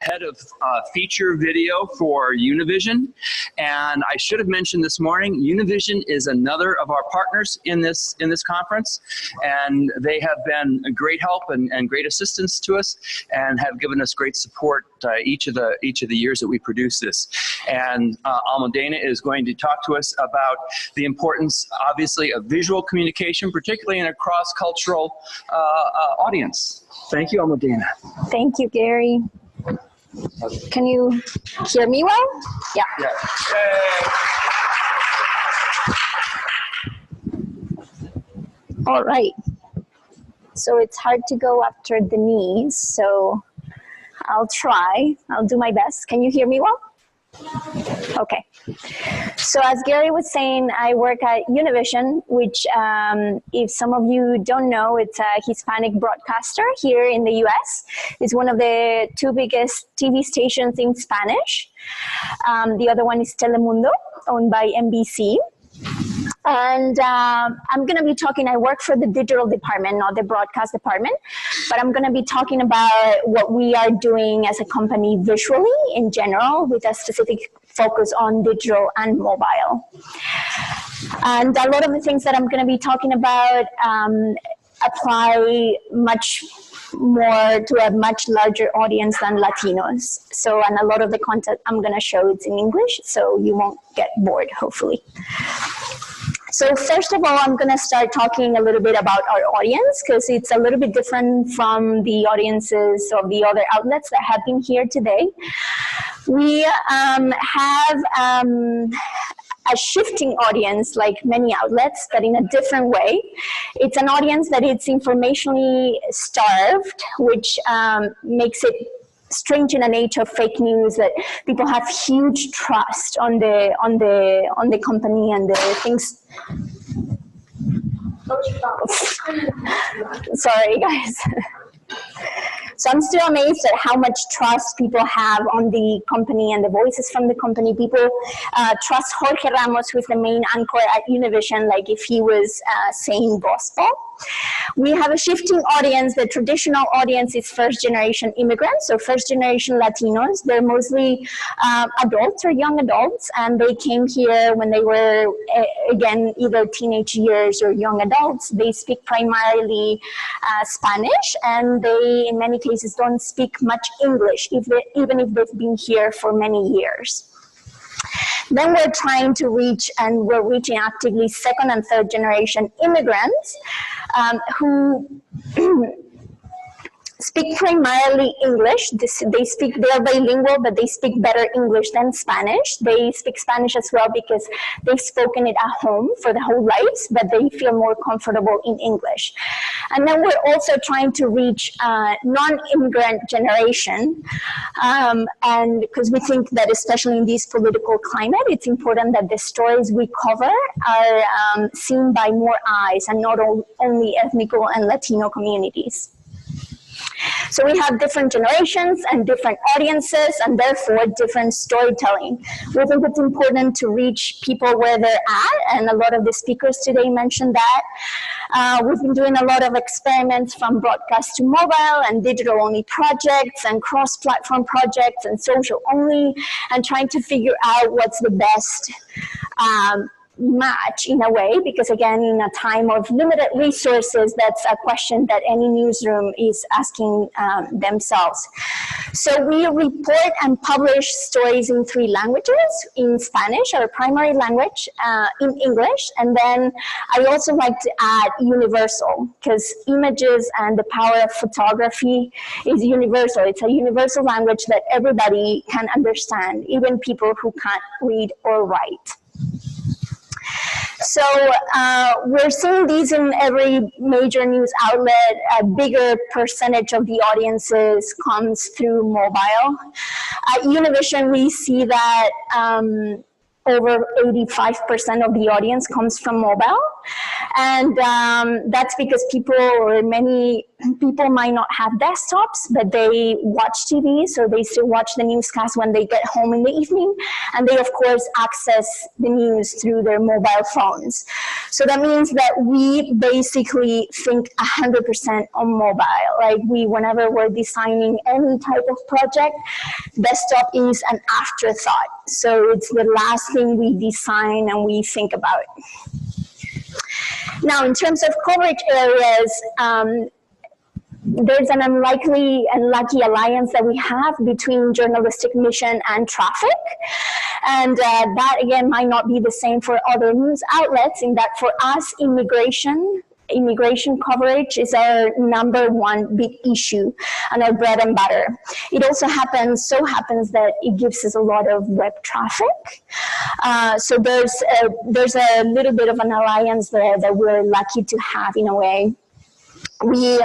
head of feature video for Univision. And I should have mentioned this morning, Univision is another of our partners in this conference, and they have been a great help and great assistance to us, and have given us great support each of the years that we produce this. And Almudena is going to talk to us about the importance, obviously, of visual communication, particularly in a cross-cultural audience. Thank you, Almudena. Thank you, Gary. Can you hear me well? Yeah. Yeah. All right. So it's hard to go after the knees, so I'll try. I'll do my best. Can you hear me well? Okay. So as Gary was saying, I work at Univision, which if some of you don't know, it's a Hispanic broadcaster here in the US. It's one of the two biggest TV stations in Spanish. The other one is Telemundo, owned by NBC. And I'm going to be talking, I work for the digital department, not the broadcast department, but I'm going to be talking about what we are doing as a company visually in general, with a specific focus on digital and mobile. And a lot of the things that I'm going to be talking about apply much more to a much larger audience than Latinos. So, and a lot of the content I'm going to show it's in English, so you won't get bored, hopefully. So first of all, I'm going to start talking a little bit about our audience, because it's a little bit different from the audiences of the other outlets that have been here today. We have a shifting audience, like many outlets, but in a different way. It's an audience that is informationally starved, which makes it strange in an age of fake news, that people have huge trust on the company and the things. Sorry, guys. So I'm still amazed at how much trust people have on the company and the voices from the company. People trust Jorge Ramos, who is the main anchor at Univision, like if he was saying gospel. We have a shifting audience. The traditional audience is first-generation immigrants, so first-generation Latinos. They're mostly adults or young adults, and they came here when they were, again, either teenage years or young adults. They speak primarily Spanish, and they, in many cases, don't speak much English, even if they've been here for many years. Then we're trying to reach, and we're reaching actively, second and third generation immigrants who speak primarily English. They're bilingual, but they speak better English than Spanish. They speak Spanish as well because they've spoken it at home for their whole lives, but they feel more comfortable in English. And then we're also trying to reach non-immigrant generation, and because we think that especially in this political climate, it's important that the stories we cover are seen by more eyes and not only ethnic and Latino communities. So we have different generations and different audiences, and therefore different storytelling. We think it's important to reach people where they're at, and a lot of the speakers today mentioned that. We've been doing a lot of experiments from broadcast to mobile and digital-only projects and cross-platform projects and social-only, and trying to figure out what's the best match in a way, because again, in a time of limited resources, that's a question that any newsroom is asking themselves. So we report and publish stories in 3 languages, in Spanish, our primary language, in English, and then I also like to add universal, because images and the power of photography is universal. It's a universal language that everybody can understand, even people who can't read or write. So we're seeing these in every major news outlet. A bigger percentage of the audiences comes through mobile. At Univision, we see that over 85% of the audience comes from mobile. And that's because many people might not have desktops, but they watch TV, so they still watch the newscast when they get home in the evening, and they of course access the news through their mobile phones. So that means that we basically think 100% on mobile. Like whenever we're designing any type of project, desktop is an afterthought. So it's the last thing we design and we think about. Now, in terms of coverage areas, there's an unlucky alliance that we have between journalistic mission and traffic. And that, again, might not be the same for other news outlets, in that for us, immigration coverage is our #1 big issue and our bread and butter. It also happens that it gives us a lot of web traffic. So there's a little bit of an alliance there that we're lucky to have in a way. We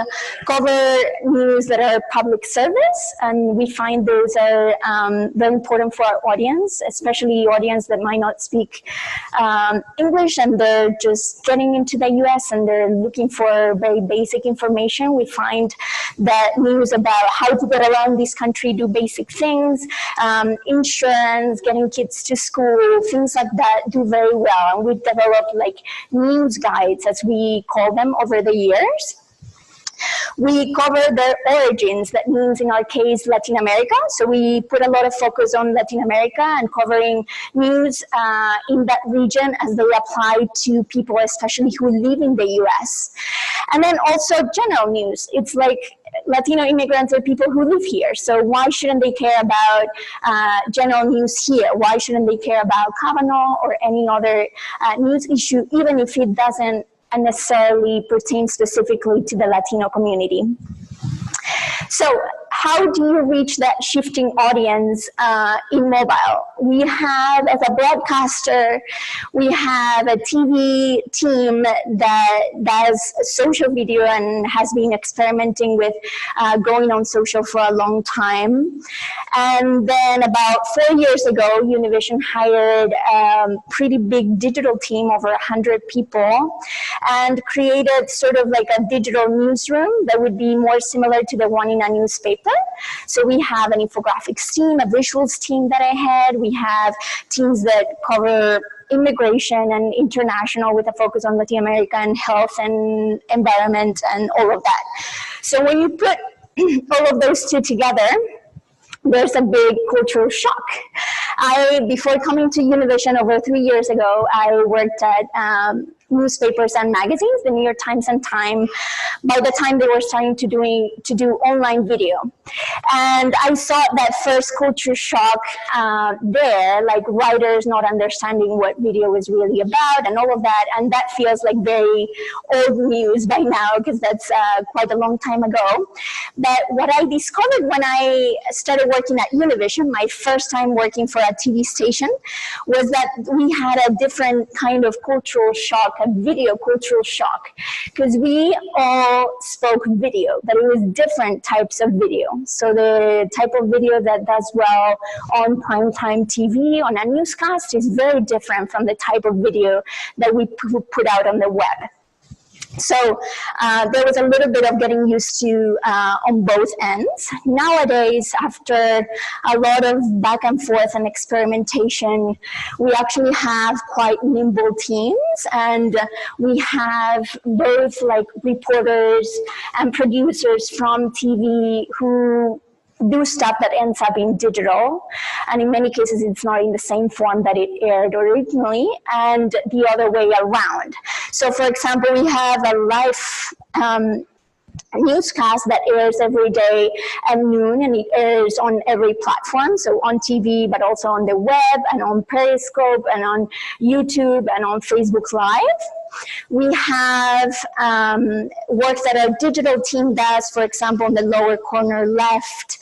cover news that are public service, and we find those are very important for our audience, especially audience that might not speak English and they're just getting into the US and they're looking for very basic information. We find that news about how to get around this country, do basic things, insurance, getting kids to school, things like that do very well. And we've developed like news guides, as we call them, over the years. We cover their origins. That means, in our case, Latin America. So we put a lot of focus on Latin America and covering news in that region as they apply to people, especially who live in the US. And then also general news. It's like Latino immigrants are people who live here. So why shouldn't they care about general news here? Why shouldn't they care about Kavanaugh or any other news issue, even if it doesn't necessarily pertain specifically to the Latino community? So how do you reach that shifting audience in mobile? We have, as a broadcaster, we have a TV team that does social video and has been experimenting with going on social for a long time. And then about 4 years ago, Univision hired a pretty big digital team, over 100 people, and created sort of like a digital newsroom that would be more similar to the one in a newspaper. So we have an infographics team, a visuals team that I had. We have teams that cover immigration and international with a focus on Latin America and health and environment and all of that. So when you put all of those two together, there's a big cultural shock. Before coming to Univision over 3 years ago, I worked at newspapers and magazines, the New York Times and Time, by the time they were starting to do online video. And I saw that first culture shock there, like writers not understanding what video was really about and all of that, and that feels like very old news by now, because that's quite a long time ago. But what I discovered when I started working at Univision, my first time working for a TV station, was that we had a different kind of cultural shock, a video cultural shock, because we all spoke video, but it was different types of video. So the type of video that does well on primetime TV, on a newscast, is very different from the type of video that we put out on the web. So there was a little bit of getting used to on both ends. Nowadays, after a lot of back and forth and experimentation, we actually have quite nimble teams, and we have both like reporters and producers from TV who do stuff that ends up in digital, and in many cases it's not in the same form that it aired originally, and the other way around. So for example, we have a live newscast that airs every day at noon, and it airs on every platform, so on TV, but also on the web and on Periscope and on YouTube and on Facebook Live. We have work that our digital team does, for example, in the lower corner left,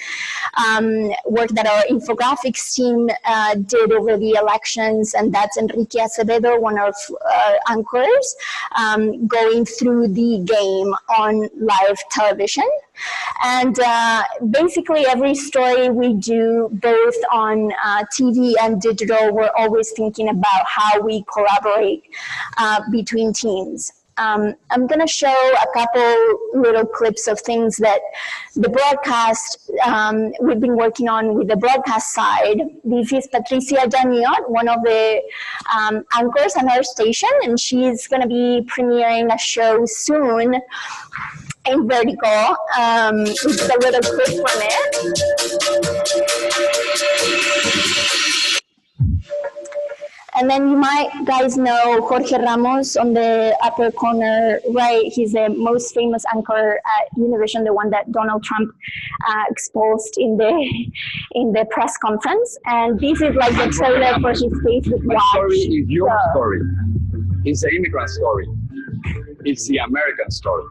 work that our infographics team did over the elections, and that's Enrique Acevedo, one of our anchors, going through the game on live live television. And basically every story we do, both on TV and digital, we're always thinking about how we collaborate between teams. I'm going to show a couple little clips of things that the broadcast, we've been working on with the broadcast side. This is Patricia Janiot, one of the anchors on our station, and she's going to be premiering a show soon in Vertical. It's a little clip from it. And then you might guys know Jorge Ramos on the upper corner right. He's the most famous anchor at Univision, the one that Donald Trump exposed in the press conference. And this is like the trailer for his Facebook Watch. My story is your story. It's the immigrant story. It's the American story.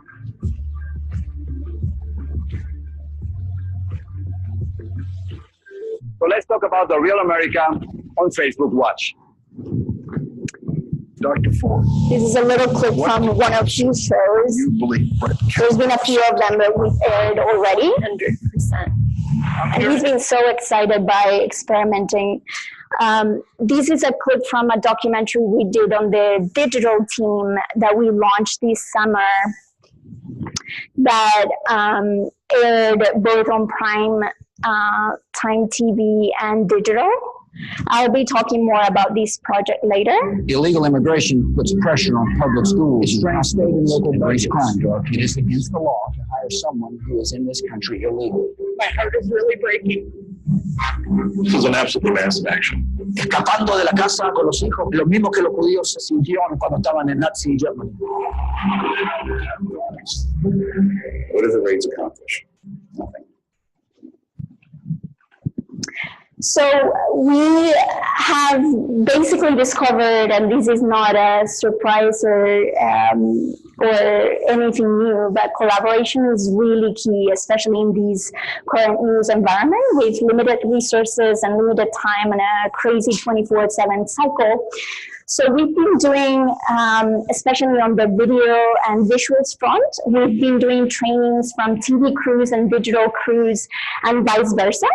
So let's talk about the real America on Facebook Watch. Dr. Ford. This is a little clip from one of his shows. You believe There's been a few of them that we've aired already. 100%. And he's been so excited by experimenting. This is a clip from a documentary we did on the digital team that we launched this summer that aired both on Prime Time TV and digital. I'll be talking more about this project later. Illegal immigration puts pressure on public schools, strains state and local raise crime. It is against the law to hire someone who is in this country illegally. My heart is really breaking. This is an absolutely massive action. Escapando de la casa con los hijos, lo mismo que los judíos se sintieron cuando estaban en Nazi Germany. What does the raids accomplish? Nothing. So we have basically discovered, and this is not a surprise or anything new, but collaboration is really key, especially in this current news environment with limited resources and limited time and a crazy 24/7 cycle. So we've been doing, especially on the video and visuals front, we've been doing trainings from TV crews and digital crews and vice versa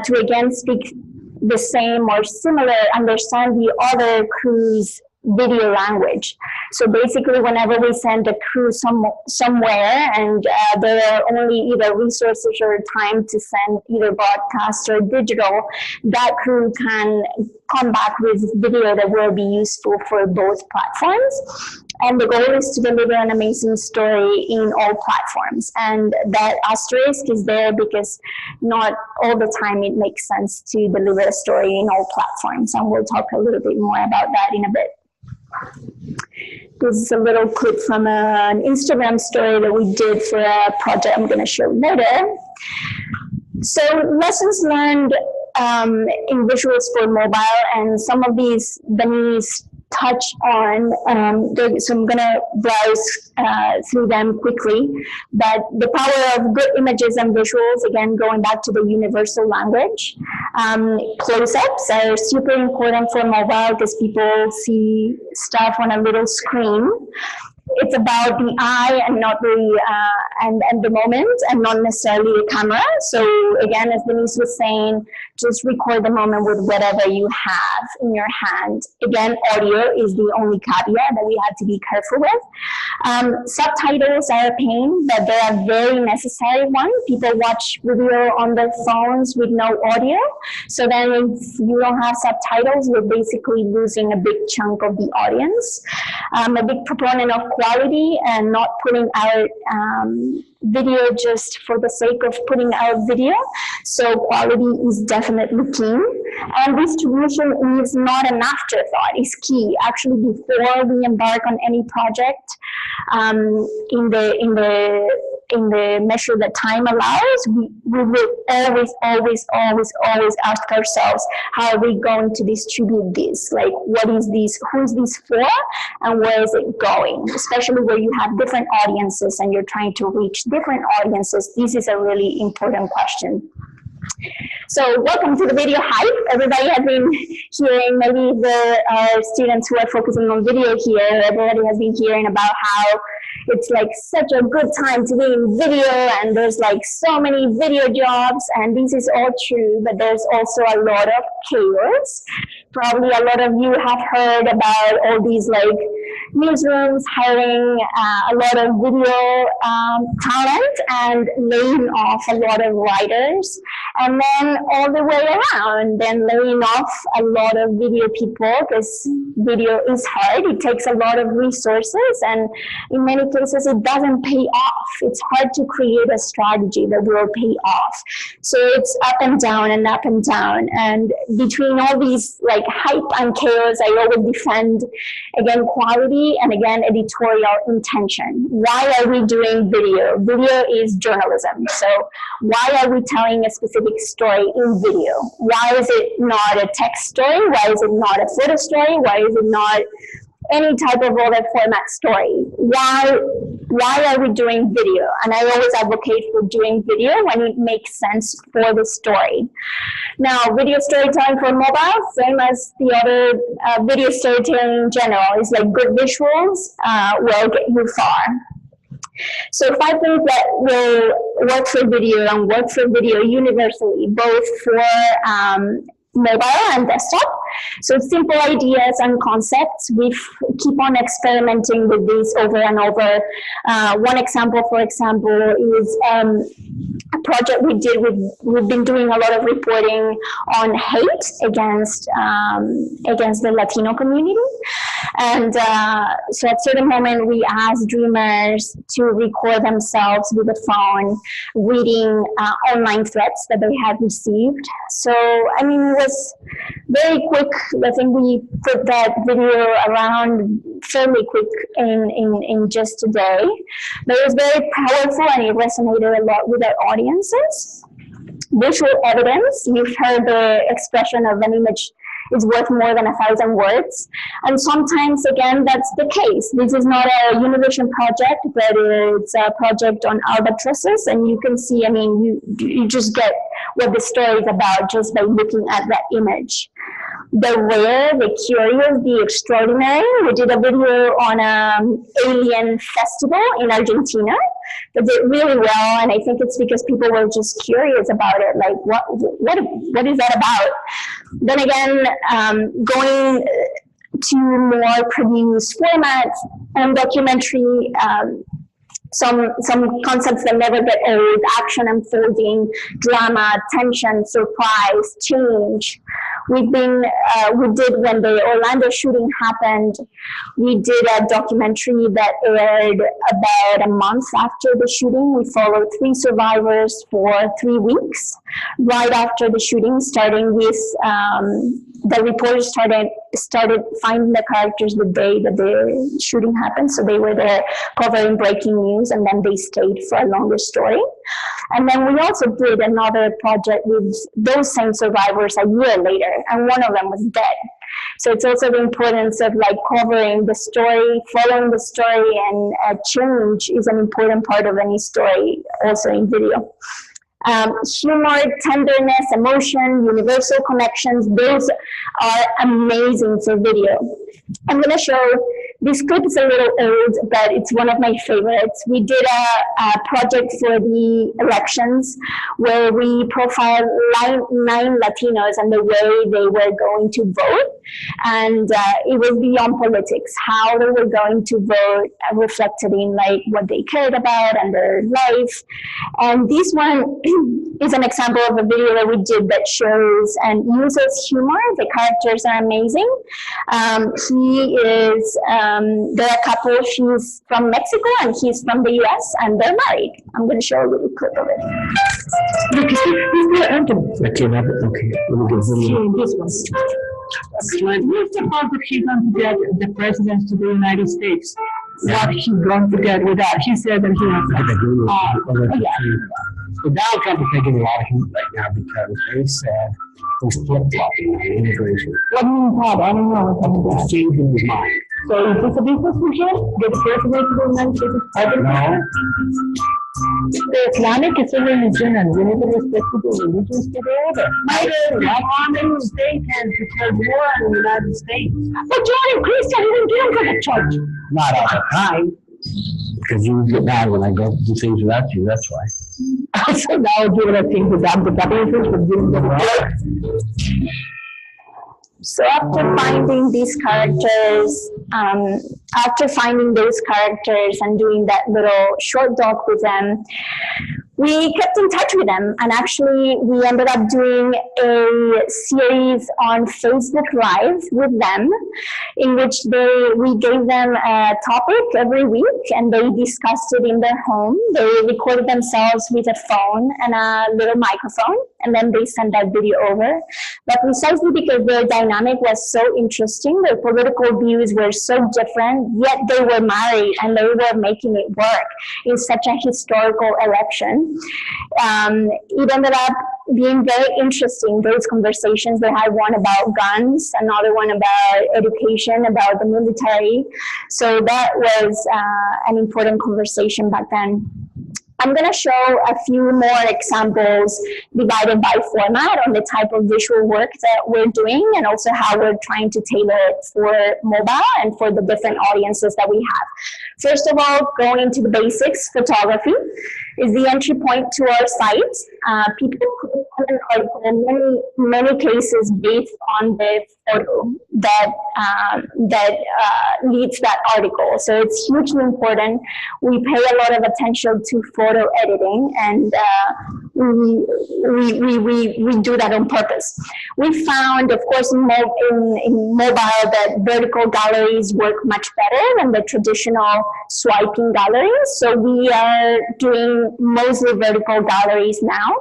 to again speak the same or similar, understand the other crew's video language. So basically whenever we send a crew somewhere and there are only either resources or time to send either broadcast or digital, that crew can come back with video that will be useful for both platforms. And the goal is to deliver an amazing story in all platforms. And that asterisk is there because not all the time it makes sense to deliver a story in all platforms. And we'll talk a little bit more about that in a bit. This is a little clip from an Instagram story that we did for a project I'm going to show later. So lessons learned in visuals for mobile, and some of these Denise touch on, so I'm going to browse through them quickly, but the power of good images and visuals, again, going back to the universal language. Close-ups are super important for mobile because people see stuff on a little screen. It's about the eye and not the and the moment, and not necessarily the camera. So again, as Denise was saying, just record the moment with whatever you have in your hand. Again, audio is the only caveat that we have to be careful with. Subtitles are a pain, but they're a very necessary one. People watch video on their phones with no audio. So then if you don't have subtitles, you're basically losing a big chunk of the audience. I'm a big proponent of quality and not putting out video just for the sake of putting out video. So quality is definitely key. And distribution is not an afterthought, it's key. Actually, before we embark on any project, in the measure that time allows, we will always ask ourselves, how are we going to distribute this? Like, what is this, who's this for, and where is it going? Especially where you have different audiences and you're trying to reach different audiences, this is a really important question. So welcome to the video hype. Everybody has been hearing, maybe the students who are focusing on video here, everybody has been hearing about how it's like such a good time to be in video, and there's like so many video jobs, and this is all true, but there's also a lot of chaos. Probably a lot of you have heard about all these like newsrooms hiring a lot of video talent and laying off a lot of writers, and then all the way around, then laying off a lot of video people, because video is hard. It takes a lot of resources, and in many cases it doesn't pay off. It's hard to create a strategy that will pay off. So it's up and down and up and down, and between all these like hype and chaos, I always defend again quality and again editorial intention. Why are we doing video? Video is journalism. So why are we telling a specific story in video? Why is it not a text story? Why is it not a photo story? Why is it not any type of other format story? Why are we doing video? And I always advocate for doing video when it makes sense for the story. Now, video storytelling for mobile, same as the other video storytelling in general, is like good visuals will get you far. So 5 things that will work for video and work for video universally, both for mobile and desktop. So simple ideas and concepts. We keep on experimenting with these over and over. One example, for example, is a project we did. We've been doing a lot of reporting on hate against the Latino community. And so at a certain moment, we asked dreamers to record themselves with a phone reading online threats that they had received. So, I mean, it was very quick. I think we put that video around fairly quick in just a day. But it was very powerful, and it resonated a lot with our audiences. Visual evidence. You've heard the expression of an image is worth more than 1,000 words. And sometimes, again, that's the case. This is not a Univision project, but it's a project on albatrosses. And you can see, I mean, you just get what the story is about just by looking at that image. The rare, the curious, the extraordinary. We did a video on an alien festival in Argentina that did really well, and I think it's because people were just curious about it, like what is that about? Then again, going to more produced formats and documentary, some concepts that never get old: action unfolding, drama, tension, surprise, change. We did, when the Orlando shooting happened, we did a documentary that aired about a month after the shooting. We followed 3 survivors for 3 weeks, right after the shooting, starting with the reporters started finding the characters the day that the shooting happened. So they were there covering breaking news, and then they stayed for a longer story. And then we also did another project with those same survivors a year later, and one of them was dead. So it's also the importance of like covering the story, following the story, and change is an important part of any story, also in video. Humor, tenderness, emotion, universal connections, those are amazing for video. I'm going to show, this clip is a little old, but it's one of my favorites. We did a project for the elections where we profiled 9 Latinos and the way they were going to vote. And it was beyond politics. How they were going to vote reflected in like what they cared about and their life. And this one is an example of a video that we did that shows and uses humor. The characters are amazing. He is, they're a couple. She's from Mexico and he's from the US, and they're married. I'm going to show a little clip of it. Who's supposed that he's going to get the president to the United States? What he's going to get with that? He said that he wants So Donald Trump is taking a lot of heat right now because they said he's flip-flopping on immigration. What do you mean, Todd? I don't know. He's changing his mind. So is this a business for him? Get the president to the United States? No. The Islamic is a religion, and we need to respect the religions together. Neither Islamic state can declare war on the United States. But John and Christian, you didn't get to the church. Not all the time. Because you get mad when I go do things without you, that's why. So now doing a thing without the government, but doing the work. So after finding these characters, after finding those characters and doing that little short doc with them, we kept in touch with them, and actually we ended up doing a series on Facebook Live with them, in which we gave them a topic every week, and they discussed it in their home. They recorded themselves with a phone and a little microphone, and then they sent that video over. But precisely because their dynamic was so interesting, their political views were so different, yet they were married and they were making it work in such a historical election. It ended up being very interesting, those conversations. They had one about guns, another one about education, about the military. So that was an important conversation back then. I'm going to show a few more examples divided by format on the type of visual work that we're doing, and also how we're trying to tailor it for mobile and for the different audiences that we have. First of all, going into the basics, photography is the entry point to our site. People click on an article in many cases based on the photo that leads that article. So it's hugely important. We pay a lot of attention to photo editing, and we do that on purpose. We found, of course, in mobile that vertical galleries work much better than the traditional swiping galleries. So we are doing mostly vertical galleries now.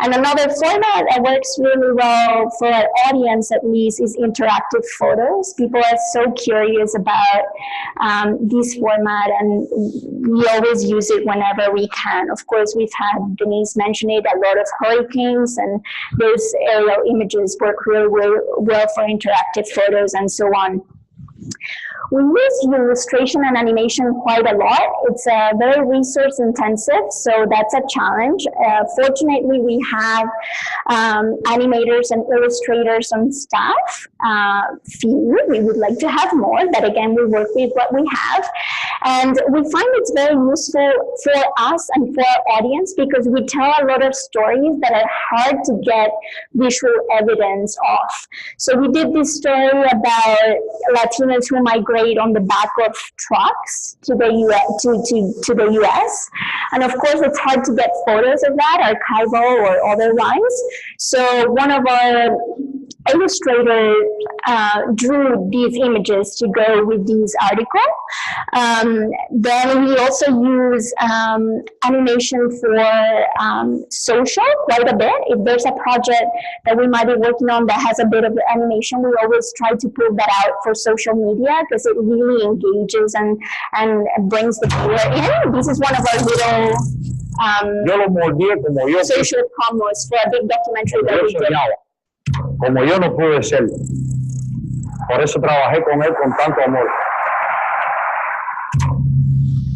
And another format that works really well for our audience, at least, is interactive photos. People are so curious about this format, and we always use it whenever we can. Of course, we've had Denise mention it, a lot of hurricanes, and those aerial images work really well for interactive photos and so on. We use illustration and animation quite a lot. It's very resource intensive, so that's a challenge. Fortunately, we have animators and illustrators on staff. Few, we would like to have more, but again, we work with what we have. And we find it's very useful for us and for our audience because we tell a lot of stories that are hard to get visual evidence of. So we did this story about Latinos who migrate on the back of trucks to the US. And of course, it's hard to get photos of that, archival or otherwise. So one of our illustrators drew these images to go with this article. Then we also use animation for social quite a bit. If there's a project that we might be working on that has a bit of animation, we always try to pull that out for social media because it really engages and brings the viewer in. This is one of our little social commerce for a big documentary that we did. Como yo no pude ser, por eso trabajé con él con tanto amor.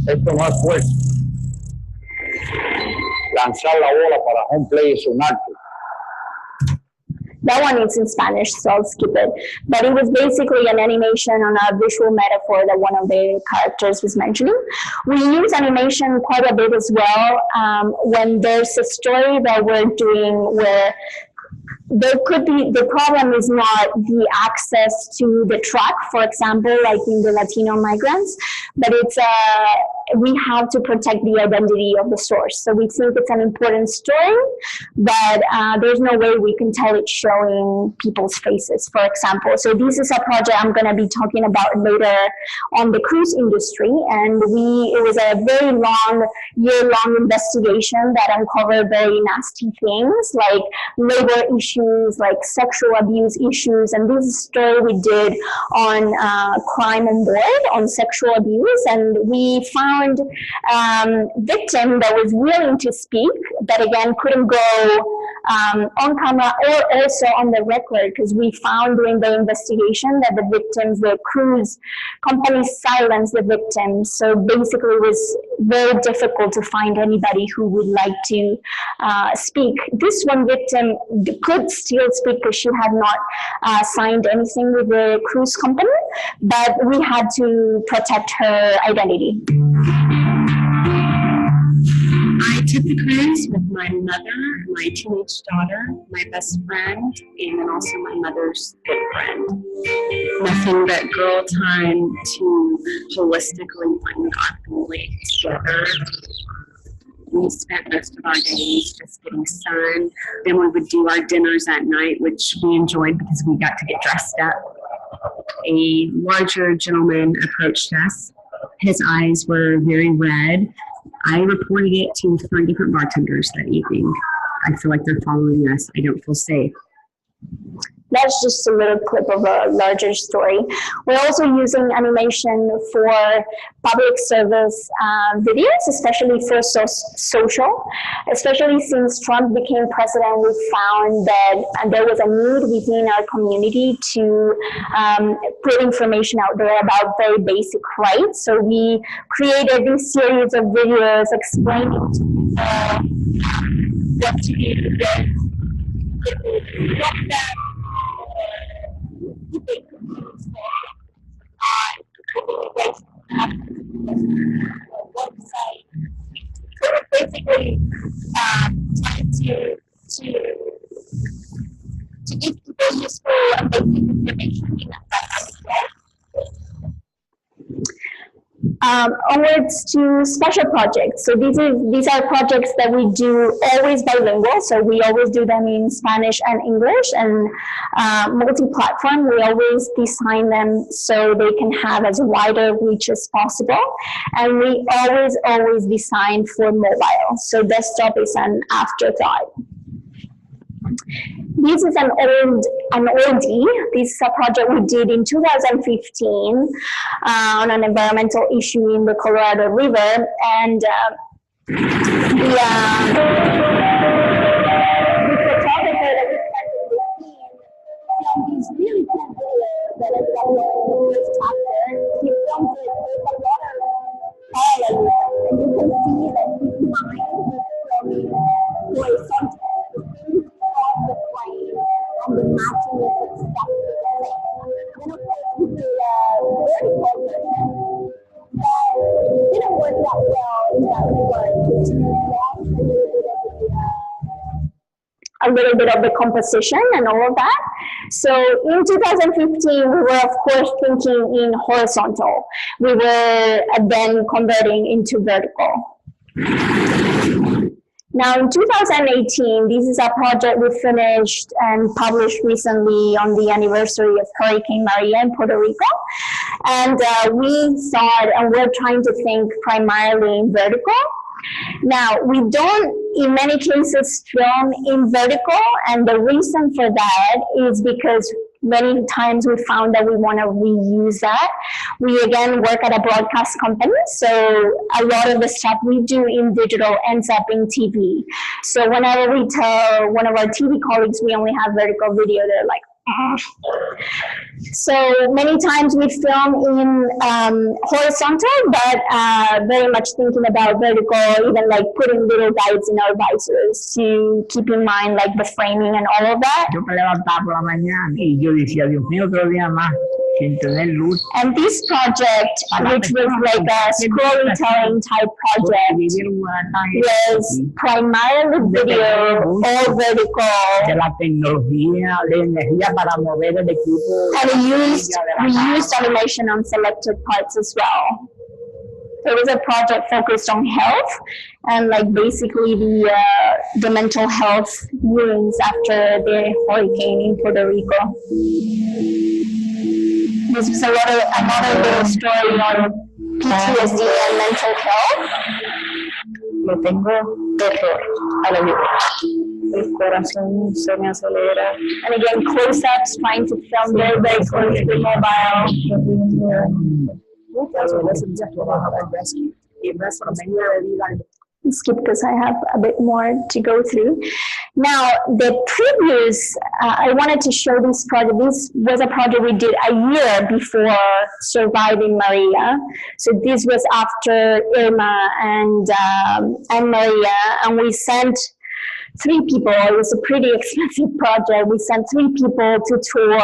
Esto no es fuerza. Lanzar la bola para home play es un arte. That one is in Spanish, so I'll skip it. But it was basically an animation on a visual metaphor that one of the characters was mentioning. We use animation quite a bit as well when there's a story that we're doing where there could be, the problem is not the access to the truck, for example, like in the Latino migrants, but it's we have to protect the identity of the source. So we think it's an important story, but there's no way we can tell it showing people's faces, for example. So this is a project I'm going to be talking about later on the cruise industry, and it was a very long, year-long investigation that uncovered very nasty things like labor issues, like sexual abuse issues, and this story we did on crime on board, on sexual abuse, and we found victim that was willing to speak, but again couldn't go on camera or also on the record, because we found during the investigation that the victims, the cruise companies silenced the victims. So basically it was very difficult to find anybody who would like to speak. This one victim could still speak because she had not signed anything with the cruise company, but we had to protect her identity. I took the cruise with my mother, my teenage daughter, my best friend, and then also my mother's good friend. Nothing but girl time to holistically find our family together. We spent most of our days just getting sun. Then we would do our dinners at night, which we enjoyed because we got to get dressed up. A larger gentleman approached us. His eyes were very red. I reported it to 3 different bartenders that evening. I feel like they're following us. I don't feel safe. That's just a little clip of a larger story. We're also using animation for public service videos, especially for social. Especially since Trump became president, we found that there was a need within our community to put information out there about very basic rights. So we created this series of videos explaining what to do basically to give people useful and basic information in onwards to special projects. So these are projects that we do always bilingual. So we always do them in Spanish and English, and multi-platform. We always design them so they can have as wide a reach as possible. And we always design for mobile. So desktop is an afterthought. This is an oldie. This is a project we did in 2015 on an environmental issue in the Colorado River, and the photographer that we started with filmed these really cool videos that are going in this chapter. He filmed it with a lot of parallels, and you can see that his mind was filming horizontal. The plane and the matching is exactly the same. Then of course we did a vertical version that didn't work that well in that regard. We lost a little bit of the composition and all of that. So in 2015, we were of course thinking in horizontal. We were then converting into vertical. Now in 2018, this is a project we finished and published recently on the anniversary of Hurricane Maria in Puerto Rico. And we thought, and we're trying to think primarily in vertical. Now, we don't, in many cases, film in vertical, and the reason for that is because many times we found that we want to reuse that. We again work at a broadcast company, so a lot of the stuff we do in digital ends up in TV. So whenever we tell one of our TV colleagues we only have vertical video, they're like, So many times we film in horizontal, but very much thinking about vertical, even like putting little guides in our visors to keep in mind like the framing and all of that. Yo me levantaba por la mañana y yo decía, Dios mío, otro día más sin tener luz. And this project, which was like a storytelling type project, was primarily video, all vertical. De la tecnología, de energía para mover el equipo. And we used animation on selected parts as well. It was a project focused on health and like basically the mental health wounds after the hurricane in Puerto Rico. This was another little story on PTSD and mental health. Lo tengo terror a la vida. El corazón se me acelera. And again, close-ups, trying to film very, very close to mobile. Skip because I have a bit more to go through. Now, the previous, I wanted to show this project. This was a project we did a year before surviving Maria. So this was after Irma and Maria, and we sent 3 people. It was a pretty expensive project. We sent 3 people to tour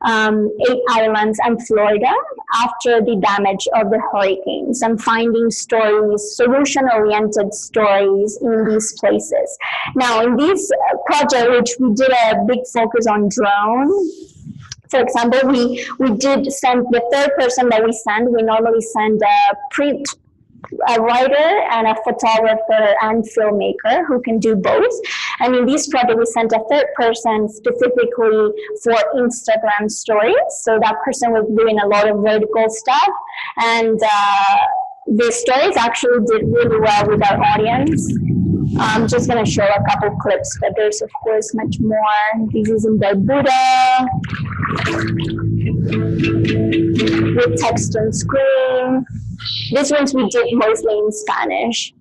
8 islands and Florida after the damage of the hurricanes and finding stories, solution-oriented stories in these places. Now, in this project, which we did a big focus on drone, for example, we did send the third person that we send. We normally send a writer and a photographer and filmmaker who can do both. And in this project, we sent a third person specifically for Instagram stories. So that person was doing a lot of vertical stuff. And the stories actually did really well with our audience. I'm just going to show a couple clips, but there's of course much more. This is in Barbuda with text on screen. These ones we did mostly in Spanish.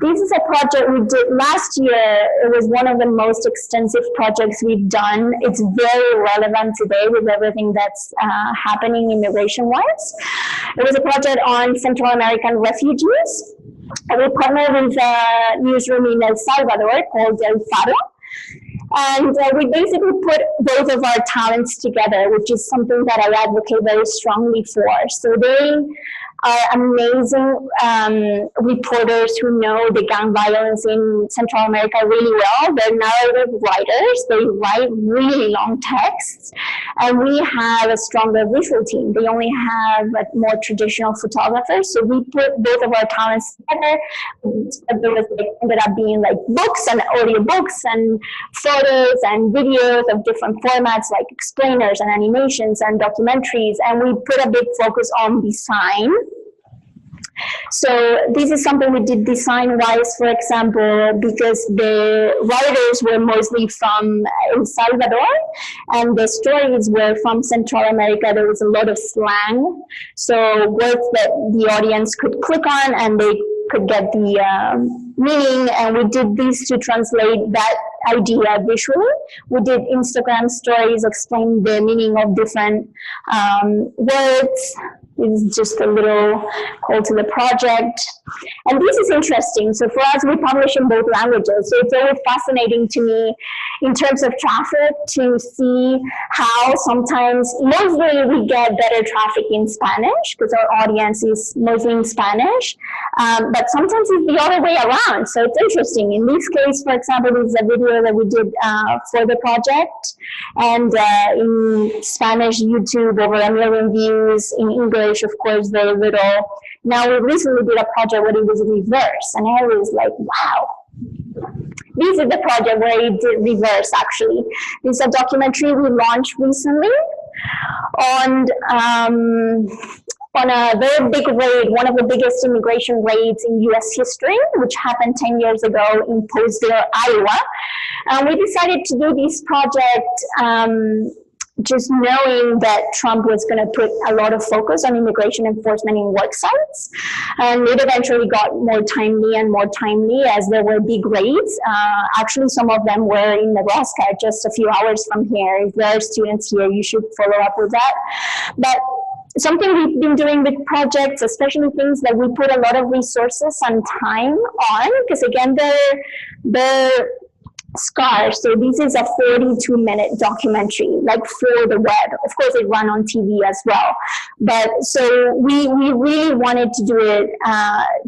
This is a project we did last year. It was one of the most extensive projects we've done. It's very relevant today with everything that's happening immigration-wise. It was a project on Central American refugees. And we partnered with a newsroom in El Salvador called El Faro. And we basically put both of our talents together, which is something that I advocate very strongly for. So they are amazing reporters who know the gang violence in Central America really well. They're narrative writers. They write really long texts. And we have a stronger visual team. They only have more traditional photographers. So we put both of our talents together. There was ended up being like books and audio books and photos and videos of different formats like explainers and animations and documentaries. And we put a big focus on design. So this is something we did design-wise, for example, because the writers were mostly from El Salvador, and the stories were from Central America. There was a lot of slang, so words that the audience could click on and they could get the meaning, and we did this to translate that idea visually. We did Instagram stories explaining the meaning of different words. This is just a little call to the project. And this is interesting. So for us, we publish in both languages. So it's always fascinating to me in terms of traffic to see how sometimes, mostly we get better traffic in Spanish because our audience is mostly in Spanish. But sometimes it's the other way around. So it's interesting. In this case, for example, this is a video that we did for the project. And in Spanish, YouTube, over 1 million views. In English, of course, very little. Now, we recently did a project where it was reverse. And I was like, wow. This is the project where it did reverse, actually. This is a documentary we launched recently on a very big raid, one of the biggest immigration raids in U.S. history, which happened 10 years ago in Postville, Iowa. And we decided to do this project just knowing that Trump was going to put a lot of focus on immigration enforcement in work sites. And it eventually got more timely and more timely as there were big raids. Actually, some of them were in Nebraska, just a few hours from here. If there are students here, you should follow up with that. But something we've been doing with projects, especially things that we put a lot of resources and time on, because again, they're scarce. So this is a 42-minute documentary, like for the web. Of course, it ran on TV as well. But so we really wanted to do it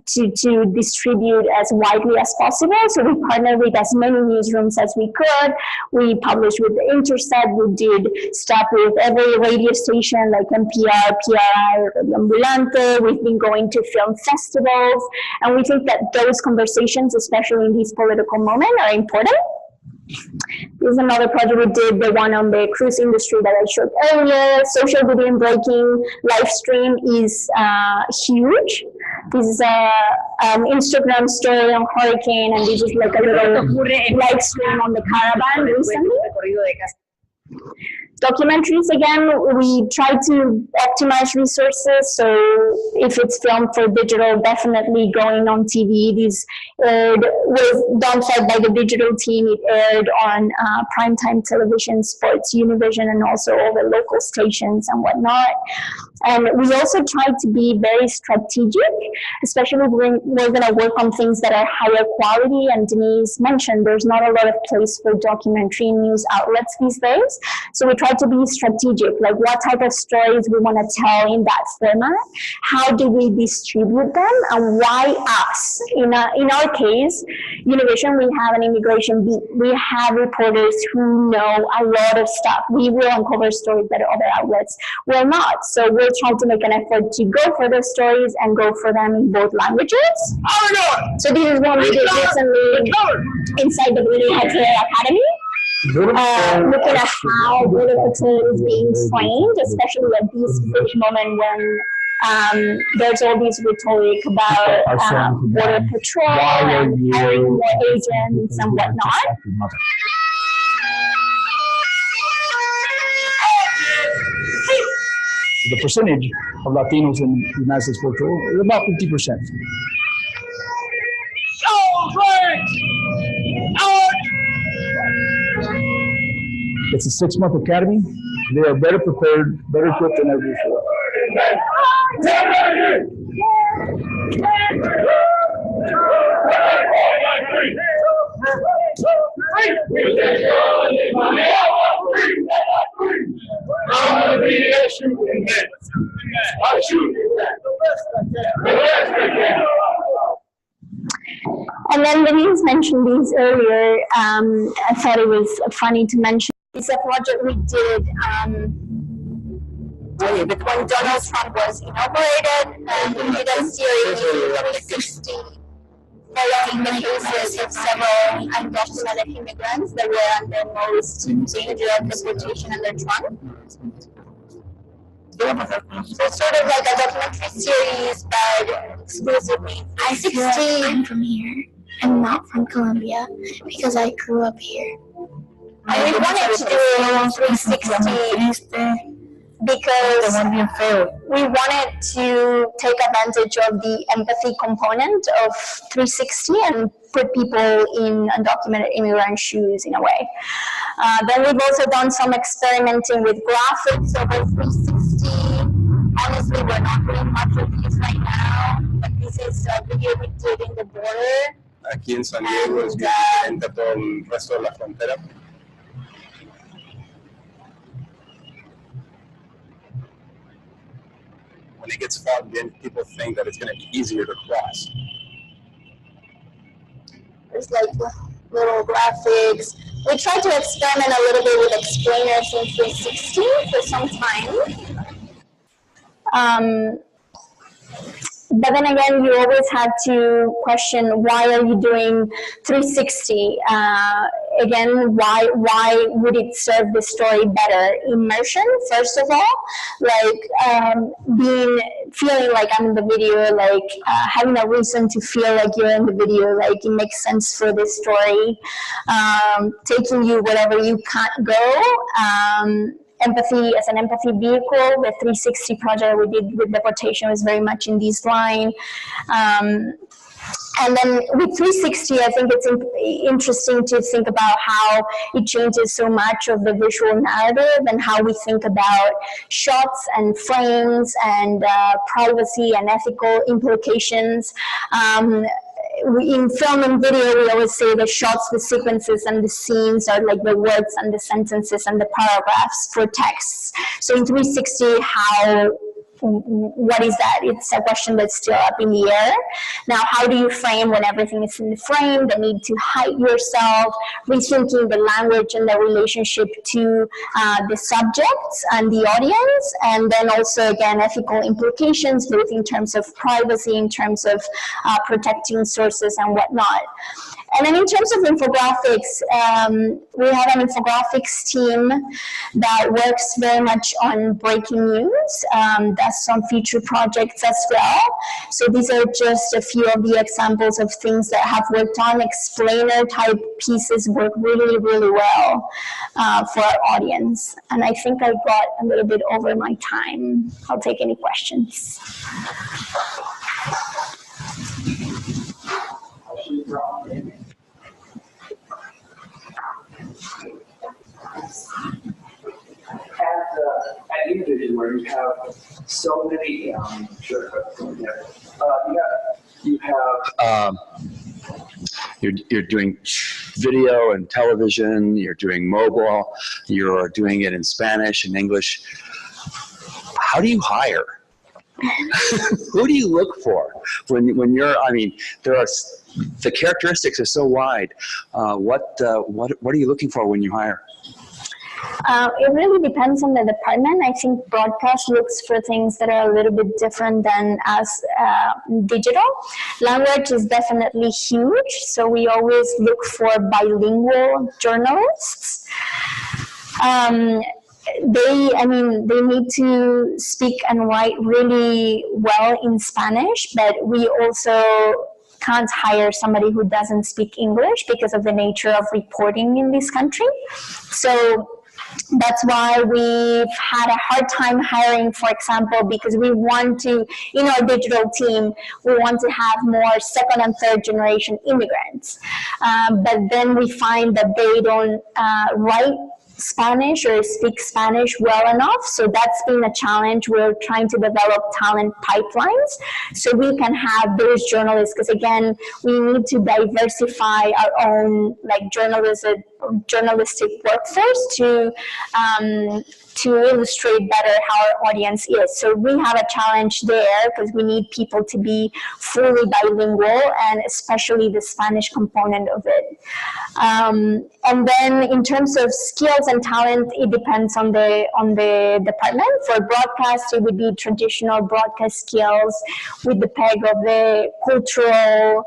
to distribute as widely as possible. So we partnered with as many newsrooms as we could. We published with The Intercept. We did stuff with every radio station like NPR, PRI, Ambulante. We've been going to film festivals. And we think that those conversations, especially in this political moment, are important. This is another project we did, the one on the cruise industry that I showed earlier. Social video breaking live stream is huge. This is a Instagram story on hurricane, and this is like a little live stream on the caravan recently. Documentaries, again, we try to optimize resources. So if it's filmed for digital, definitely going on TV. This was done by the digital team. It aired on primetime television, Sports Univision, and also all the local stations and whatnot. And we also try to be very strategic, especially when we're going to work on things that are higher quality. And Denise mentioned there's not a lot of place for documentary news outlets these days. So we try to be strategic, like what type of stories we want to tell in that format, how do we distribute them, and why us? In our case, Univision, we have an immigration beat. We have reporters who know a lot of stuff. We will uncover stories that other outlets will not. So we'll try to make an effort to go for those stories and go for them in both languages. So this is what we did recently inside the Border Patrol Academy. Looking at how Border Patrol is being trained, especially at this moment when there's all this rhetoric about Border Patrol and hiring more agents and whatnot. The percentage of Latinos in the United States Border Patrol is about 50%. It's a 6-month academy. They are better prepared, better equipped than ever before. And then Denise mentioned these earlier. I thought it was funny to mention. It's a project we did when Donald Trump was inaugurated, and we did a series of 360 following the cases of several undocumented immigrants that were under most danger of deportation under Trump. So sort of like a documentary series, but exclusively. I'm from here. I'm not from Colombia because I grew up here. And we wanted to do it 360 because we wanted to take advantage of the empathy component of 360 and put people in undocumented immigrant shoes in a way. Then we've also done some experimenting with graphics over 360. Honestly, we're not doing much reviews right now, but this is a video we did in the border. Aquí en San Diego es bien diferente a todo el resto de la frontera. When it gets fogged in, people think that it's going to be easier to cross. There's like little graphics. We tried to experiment a little bit with explainers in 360 for some time. But then again, you always have to question, why are you doing 360? Again, why would it serve the story better? Immersion, first of all, like feeling like I'm in the video, like having a reason to feel like you're in the video, like it makes sense for this story, taking you wherever you can't go. Empathy as an empathy vehicle. The 360 project we did with deportation was very much in this line. And then with 360, I think it's interesting to think about how it changes so much of the visual narrative and how we think about shots and frames and privacy and ethical implications. In film and video, we always say the shots, the sequences, and the scenes are like the words and the sentences and the paragraphs for texts. So in 360, what is that? It's a question that's still up in the air. Now, how do you frame when everything is in the frame, the need to hide yourself, rethinking the language and the relationship to the subjects and the audience, and then also, again, ethical implications, both in terms of privacy, in terms of protecting sources and whatnot. And then in terms of infographics, we have an infographics team that works very much on breaking news, does some future projects as well. So these are just a few of the examples of things that have worked on. Explainer type pieces work really, really well for our audience. And I think I got a little bit over my time. I'll take any questions. At Univision where you have so many, you're doing video and television, you're doing mobile, you're doing it in Spanish and English. How do you hire? Who do you look for when you're, I mean, the characteristics are so wide. What are you looking for when you hire? It really depends on the department. I think broadcast looks for things that are a little bit different than as digital. Language is definitely huge, so we always look for bilingual journalists. They need to speak and write really well in Spanish, but we also can't hire somebody who doesn't speak English because of the nature of reporting in this country. So that's why we've had a hard time hiring, for example, because we want to, in our digital team, we want to have more second and third generation immigrants. But then we find that they don't write Spanish or speak Spanish well enough. So that's been a challenge. We're trying to develop talent pipelines so we can have those journalists, because again, we need to diversify our own journalistic workforce to illustrate better how our audience is. So we have a challenge there because we need people to be fully bilingual, and especially the Spanish component of it. And then in terms of skills and talent, it depends on the department. For broadcast, it would be traditional broadcast skills with the peg of the cultural,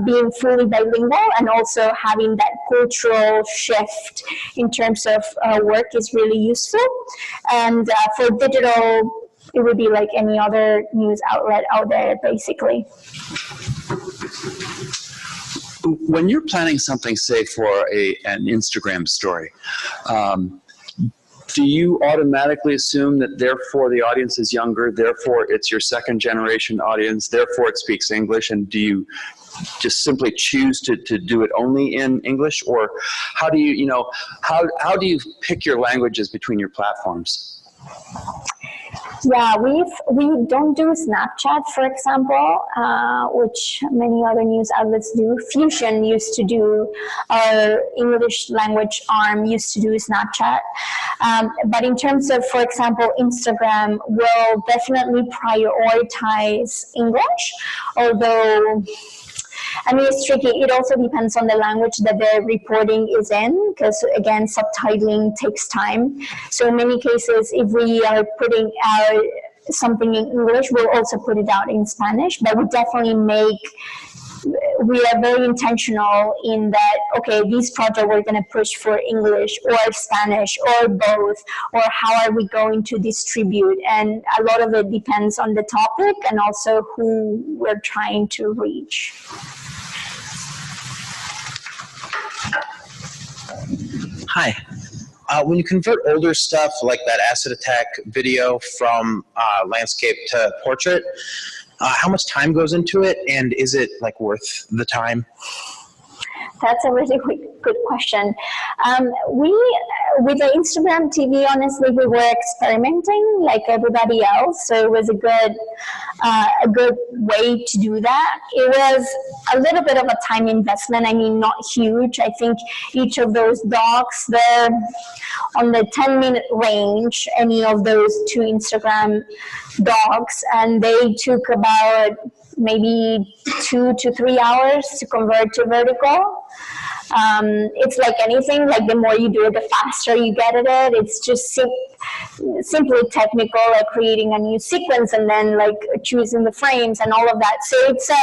being fully bilingual, and also having that cultural shift in terms of work is really useful. And for digital, it would be like any other news outlet out there, basically. When you're planning something, say for an Instagram story, do you automatically assume that therefore the audience is younger, therefore it's your second generation audience, therefore it speaks English, and do you just simply choose to do it only in English? Or how do you, how do you pick your languages between your platforms? Yeah, we don't do Snapchat, for example, which many other news outlets do. Fusion used to do, our English language arm used to do Snapchat. But in terms of, for example, Instagram will definitely prioritize English, although I mean, it's tricky. It also depends on the language that the reporting is in, because again, subtitling takes time. So in many cases, if we are putting out something in English, we'll also put it out in Spanish, but we definitely we are very intentional in that, okay, this project we're going to push for English or Spanish or both, or how are we going to distribute? And a lot of it depends on the topic and also who we're trying to reach. Hi. When you convert older stuff like that acid attack video from landscape to portrait, how much time goes into it, and is it like worth the time? That's a really good question. With the Instagram TV, honestly, we were experimenting like everybody else, so it was a good way to do that. It was a little bit of a time investment. I mean, not huge. I think each of those docs, they're on the 10-minute range, any of those 2 Instagram docs, and they took about maybe 2 to 3 hours to convert to vertical. It's like anything, like the more you do it, the faster you get at it. It's just simply technical, like creating a new sequence and then like choosing the frames and all of that. So it's a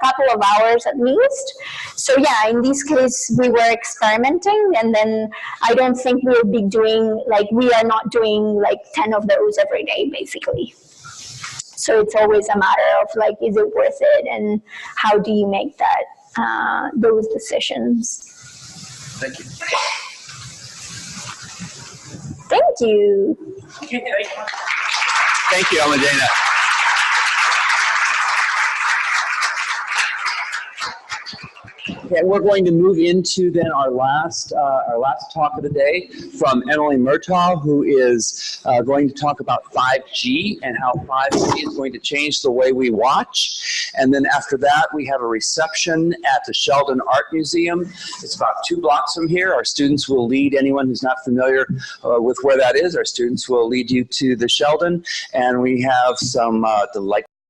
couple of hours at least. So yeah, in this case, we were experimenting, and then I don't think we'll be doing, like, we are not doing like 10 of those every day, basically. So it's always a matter of like, is it worth it, and how do you make those decisions? Thank you. Thank you. Thank you, Almudena. Yeah, right, we're going to move into then our last talk of the day from Emily Murtaugh, who is going to talk about 5G and how 5G is going to change the way we watch. And then after that, we have a reception at the Sheldon Art Museum. It's about 2 blocks from here. Our students will lead anyone who's not familiar with where that is. Our students will lead you to the Sheldon, and we have some delightful